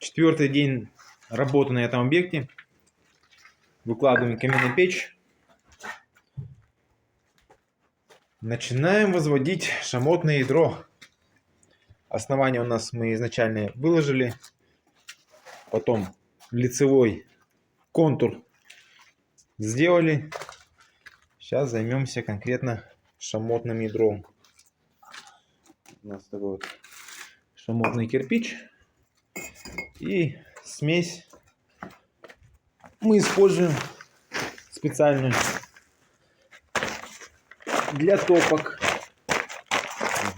Четвертый день работы на этом объекте. Выкладываем каменную печь. Начинаем возводить шамотное ядро. Основание у нас мы изначально выложили. Потом лицевой контур сделали. Сейчас займемся конкретно шамотным ядром. У нас такой вот шамотный кирпич. И смесь мы используем специальную для топок.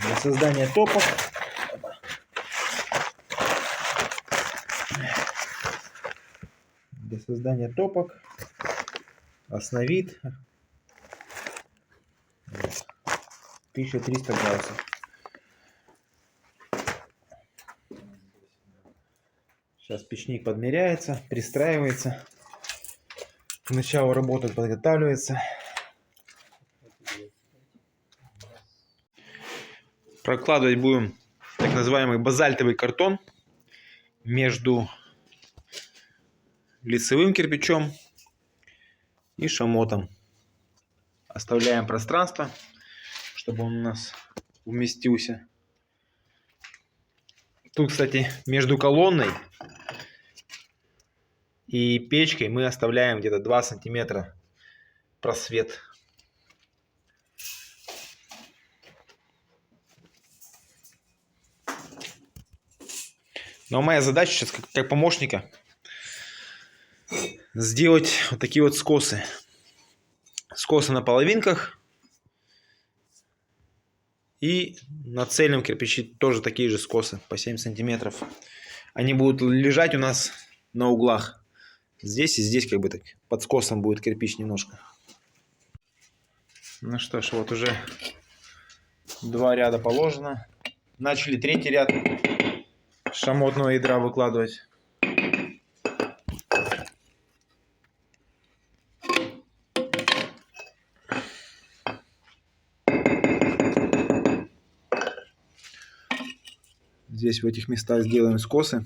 Для создания топок. Для создания топок основит 1300 градусов. Сейчас печник подмеряется, пристраивается. К началу работы подготавливается. Прокладывать будем так называемый базальтовый картон между лицевым кирпичом и шамотом. Оставляем пространство, чтобы он у нас уместился. Тут, кстати, между колонной и печкой мы оставляем где-то 2 сантиметра просвет. Но моя задача сейчас как помощника сделать вот такие вот скосы. Скосы на половинках. И на цельном кирпиче тоже такие же скосы по 7 сантиметров. Они будут лежать у нас на углах. Здесь и здесь как бы так под скосом будет кирпич немножко. Ну что ж, вот уже 2 ряда положено. Начали 3-й ряд шамотного ядра выкладывать. Здесь в этих местах сделаем скосы.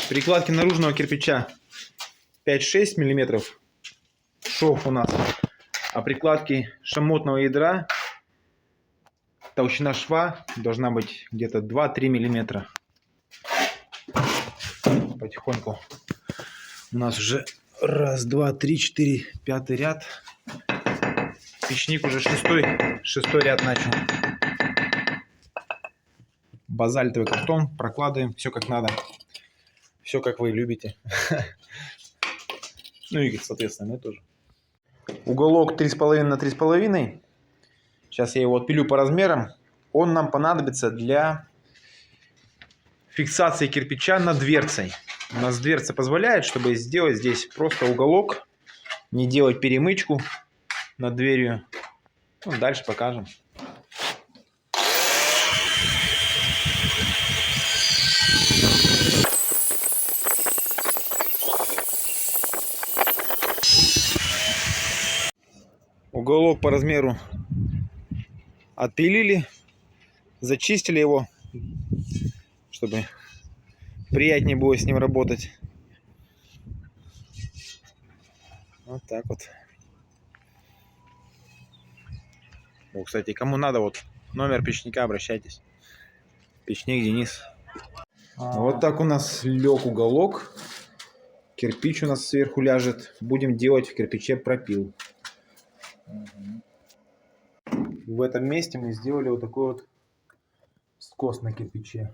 Прикладки наружного кирпича 5-6 мм шов у нас. А прикладки шамотного ядра толщина шва должна быть где-то 2-3 мм. Потихоньку. У нас уже 1, 2, 3, 4, 5-й ряд. Печник уже 6-й ряд начал. Базальтовый картон прокладываем, все как надо. Все как вы любите. Ну и, соответственно, мы тоже. Уголок 3,5 на 3,5. Сейчас я его отпилю по размерам. Он нам понадобится для фиксации кирпича над дверцей. У нас дверца позволяет, чтобы сделать здесь просто уголок. Не делать перемычку над дверью. Ну, дальше покажем. Уголок по размеру отпилили, зачистили его, чтобы приятнее было с ним работать. Вот так вот. О, кстати, кому надо, вот номер печника, обращайтесь. Печник Денис. Вот так у нас лег уголок. Кирпич у нас сверху ляжет. Будем делать в кирпиче пропил. В этом месте мы сделали вот такой вот скос на кирпиче.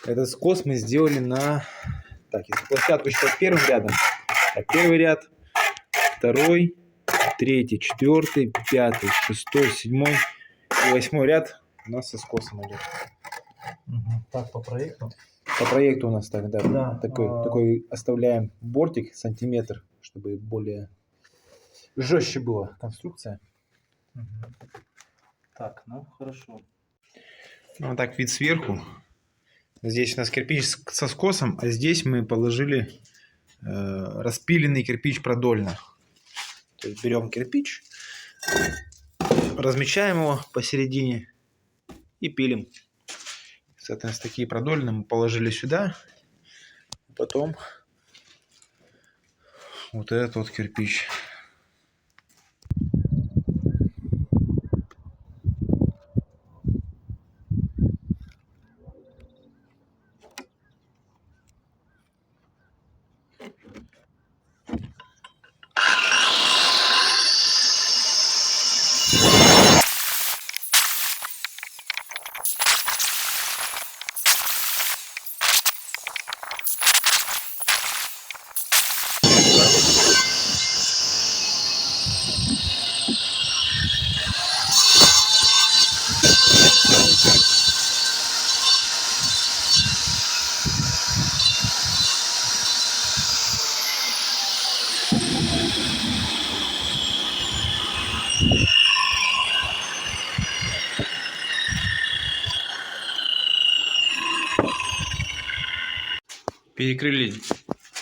Этот скос мы сделали на... Так, если площадку считать первым рядом, так, 1-й ряд, 2-й, 3-й, 4-й, 5-й, 6-й, 7-й и 8-й ряд у нас со скосом идет. Так, по проекту? По проекту у нас так, да. Такой оставляем бортик сантиметр, чтобы более жестче была конструкция. Так, ну хорошо. Вот так вид сверху. Здесь у нас кирпич со скосом, а здесь мы положили распиленный кирпич продольно. То есть берем кирпич, размечаем его посередине и пилим. Соответственно, такие продольные мы положили сюда. Потом вот этот вот кирпич. Перекрыли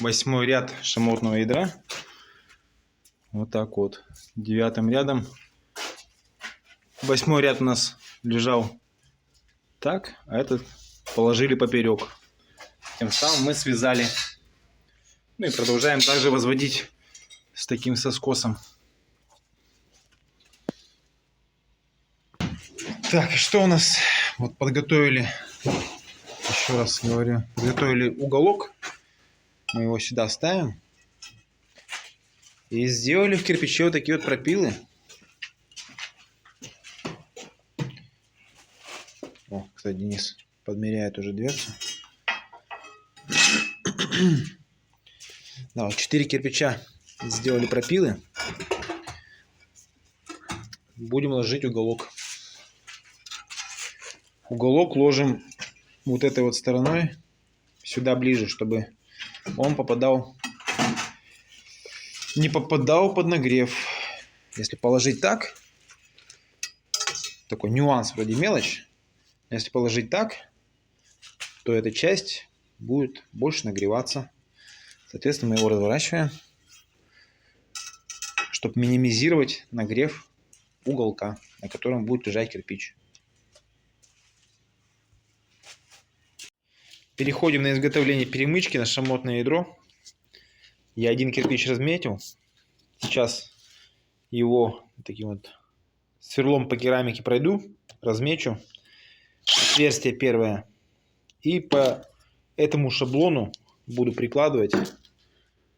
8-й ряд шамотного ядра. Вот так вот. 9-м рядом. 8-й ряд у нас лежал так, а этот положили поперек. Тем самым мы связали. Ну и продолжаем также возводить с таким соскосом. Так, что у нас? Вот подготовили, еще раз говорю, подготовили уголок. Мы его сюда ставим. И сделали в кирпиче вот такие вот пропилы. О, кстати, Денис подмеряет уже дверцу. Да, вот 4 кирпича сделали пропилы. Будем ложить уголок. Уголок ложим вот этой вот стороной сюда ближе, чтобы он не попадал под нагрев. Если положить так, такой нюанс, вроде мелочь. Если положить так, то эта часть будет больше нагреваться. Соответственно, мы его разворачиваем, чтобы минимизировать нагрев уголка, на котором будет лежать кирпич. Переходим на изготовление перемычки на шамотное ядро. Я один кирпич разметил. Сейчас его таким вот сверлом по керамике пройду, размечу отверстие первое. И по этому шаблону буду прикладывать,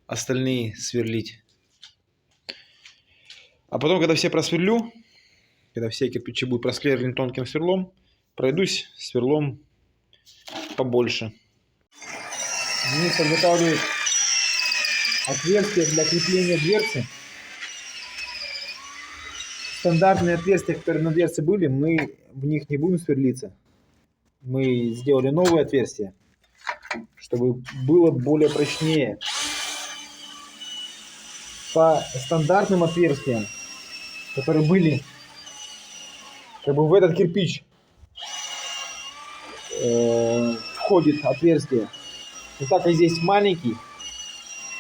остальные сверлить. А потом, когда все просверлю, когда все кирпичи будут просверлены тонким сверлом, пройдусь сверлом побольше. Денис подготавливает отверстия для крепления дверцы. Стандартные отверстия, которые на дверце были, мы в них не будем сверлиться. Мы сделали новые отверстия, чтобы было более прочнее. По стандартным отверстиям, которые были как бы в этот кирпич, входит отверстие. Но так как здесь маленький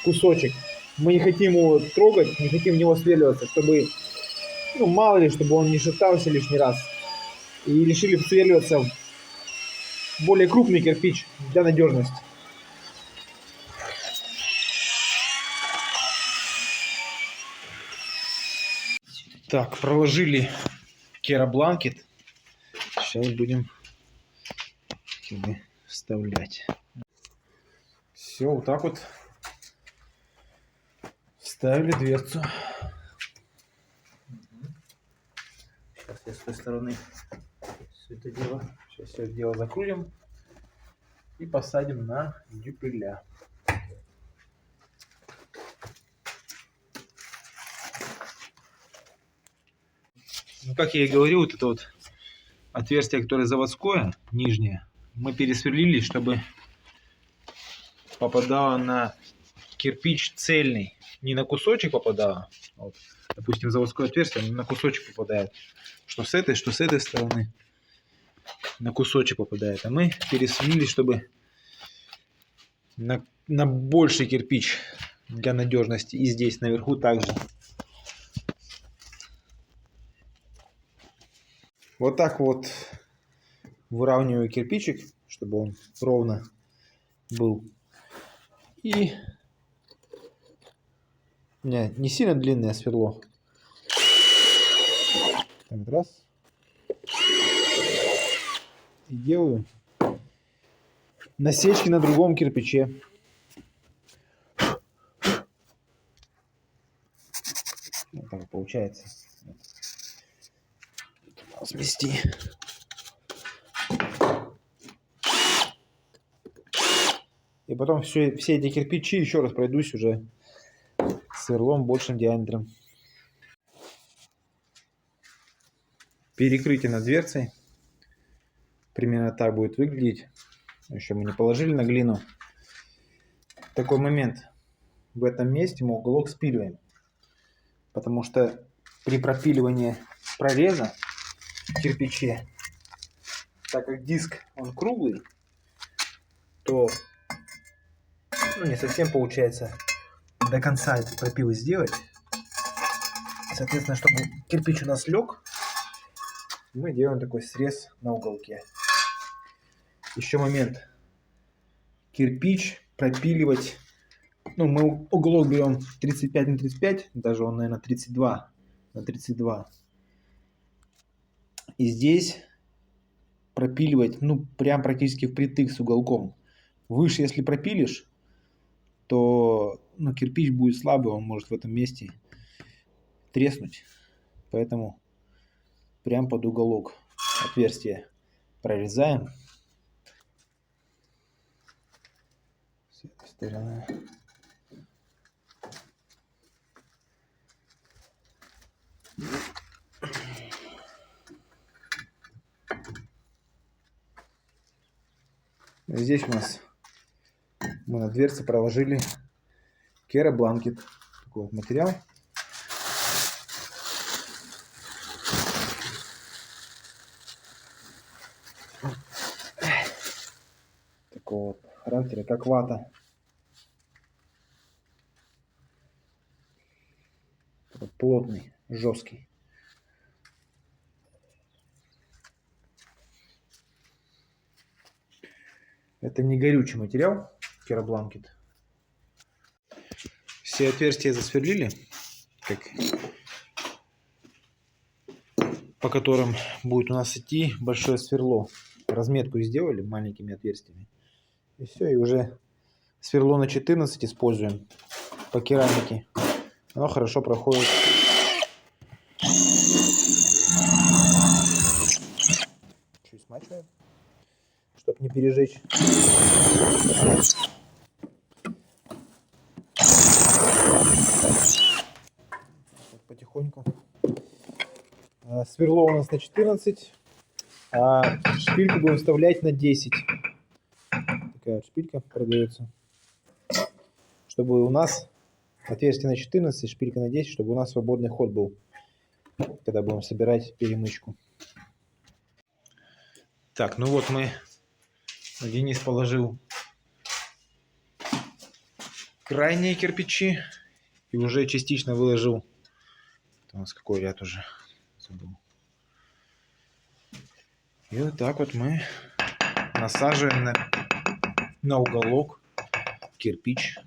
кусочек, мы не хотим его трогать, не хотим в него сверливаться, чтобы, ну, мало ли, чтобы он не шатался лишний раз. И решили всверливаться в более крупный кирпич для надежности. Так, проложили керабланкет. Сейчас будем вставлять. Все, вот так вот вставили дверцу. Сейчас я с той стороны все это дело закрутим и посадим на дюпеля. Ну, как я и говорил, вот это вот отверстие, которое заводское, нижнее, мы пересверлили, чтобы попадало на кирпич цельный. Не на кусочек попадало. Вот, допустим, заводское отверстие на кусочек попадает. Что с этой стороны. на кусочек попадает. А мы пересверлили, чтобы на больший кирпич для надежности. И здесь наверху также. Вот так вот выравниваю кирпичик, чтобы он ровно был. И не сильно длинное сверло. Так, раз. И делаю насечки на другом кирпиче. Вот так получается. Смести. И потом все эти кирпичи еще раз пройдусь уже сверлом большим диаметром. Перекрытие над дверцей. Примерно так будет выглядеть. Еще мы не положили на глину. Такой момент. В этом месте мы уголок спиливаем. Потому что при пропиливании прореза в кирпиче, так как диск он круглый, то не совсем получается до конца эти пропилы сделать. Соответственно, чтобы кирпич у нас лег, мы делаем такой срез на уголке. Еще момент. Кирпич пропиливать. Мы уголок берем 35 на 35, даже он, наверное, 32 на 32. И здесь пропиливать, прям практически впритык с уголком. Выше, если пропилишь, то кирпич будет слабый, он может в этом месте треснуть. Поэтому прям под уголок отверстие прорезаем. С этой стороны. Здесь у нас мы на дверце проложили керамбланкет. Такой вот материал. Такого вот характера, как вата. Такой плотный, жесткий. Это не горючий материал, керамбланкет. Все отверстия засверлили, по которым будет у нас идти большое сверло. Разметку сделали маленькими отверстиями. И все, и уже сверло на 14 используем по керамике. Оно хорошо проходит. Чуть смачиваем, чтобы не пережечь. Потихоньку. Сверло у нас на 14, а шпильку будем вставлять на 10. Такая вот шпилька продается. Чтобы у нас отверстие на 14, шпилька на 10, чтобы у нас свободный ход был, когда будем собирать перемычку. Так, Денис положил крайние кирпичи и уже частично выложил. Это у нас какой ряд уже? Забыл. И вот так вот мы насаживаем на уголок кирпич.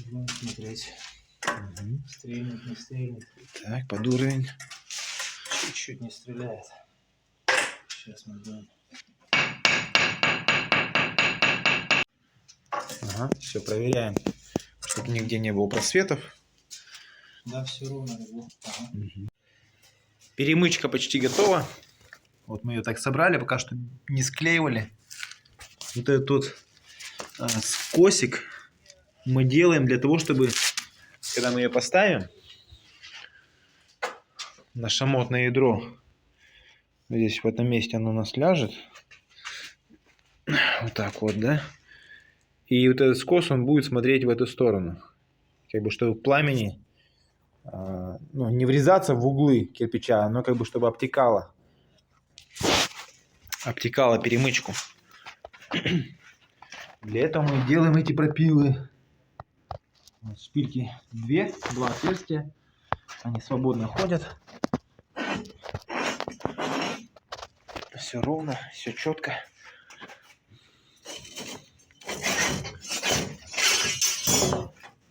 Будем смотреть. Стрельнет, не стрельнет. Так, под уровень. Чуть-чуть не стреляет. Сейчас мы будем. Ага, все, проверяем, чтобы нигде не было просветов. Да, все ровно легло. Ага. Перемычка почти готова. Вот мы ее так собрали, пока что не склеивали. Вот этот вот скосик мы делаем для того, чтобы, когда мы ее поставим на шамотное ядро, здесь в этом месте оно у нас ляжет. Вот так вот, да? И вот этот скос, он будет смотреть в эту сторону. Чтобы в пламени ну, не врезаться в углы кирпича, но как бы чтобы обтекала перемычку. Для этого мы делаем эти пропилы. Вот, шпильки два отверстия. Они свободно ходят. Все ровно, все четко.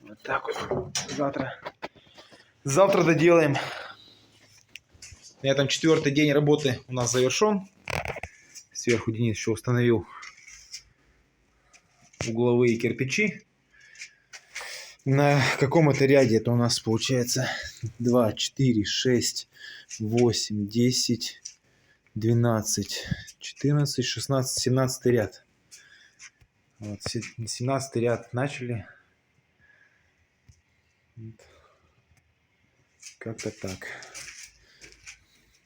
Вот так вот. Завтра доделаем. На этом 4-й день работы у нас завершен. Сверху Денис еще установил угловые кирпичи. На каком это ряде? Это у нас получается 2, 4, 6, 8, 10, 12, 14, 16, 17 ряд. Вот, 17 ряд начали. Вот. Как-то так.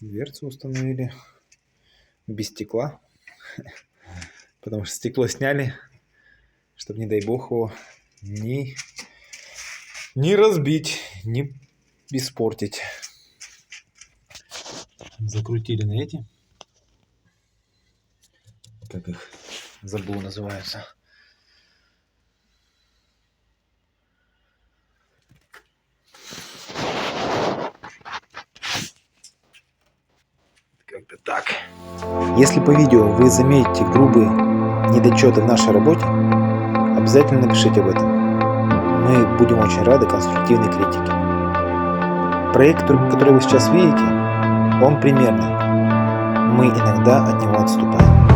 Дверцу установили без стекла, потому что стекло сняли, чтобы, не дай бог, его не разбить, не испортить. Закрутили на эти, как их, забыл, называются. Как-то так. Если по видео вы заметите грубые недочеты в нашей работе, обязательно напишите об этом. Мы будем очень рады конструктивной критике. Проект, который вы сейчас видите, он примерный. Мы иногда от него отступаем.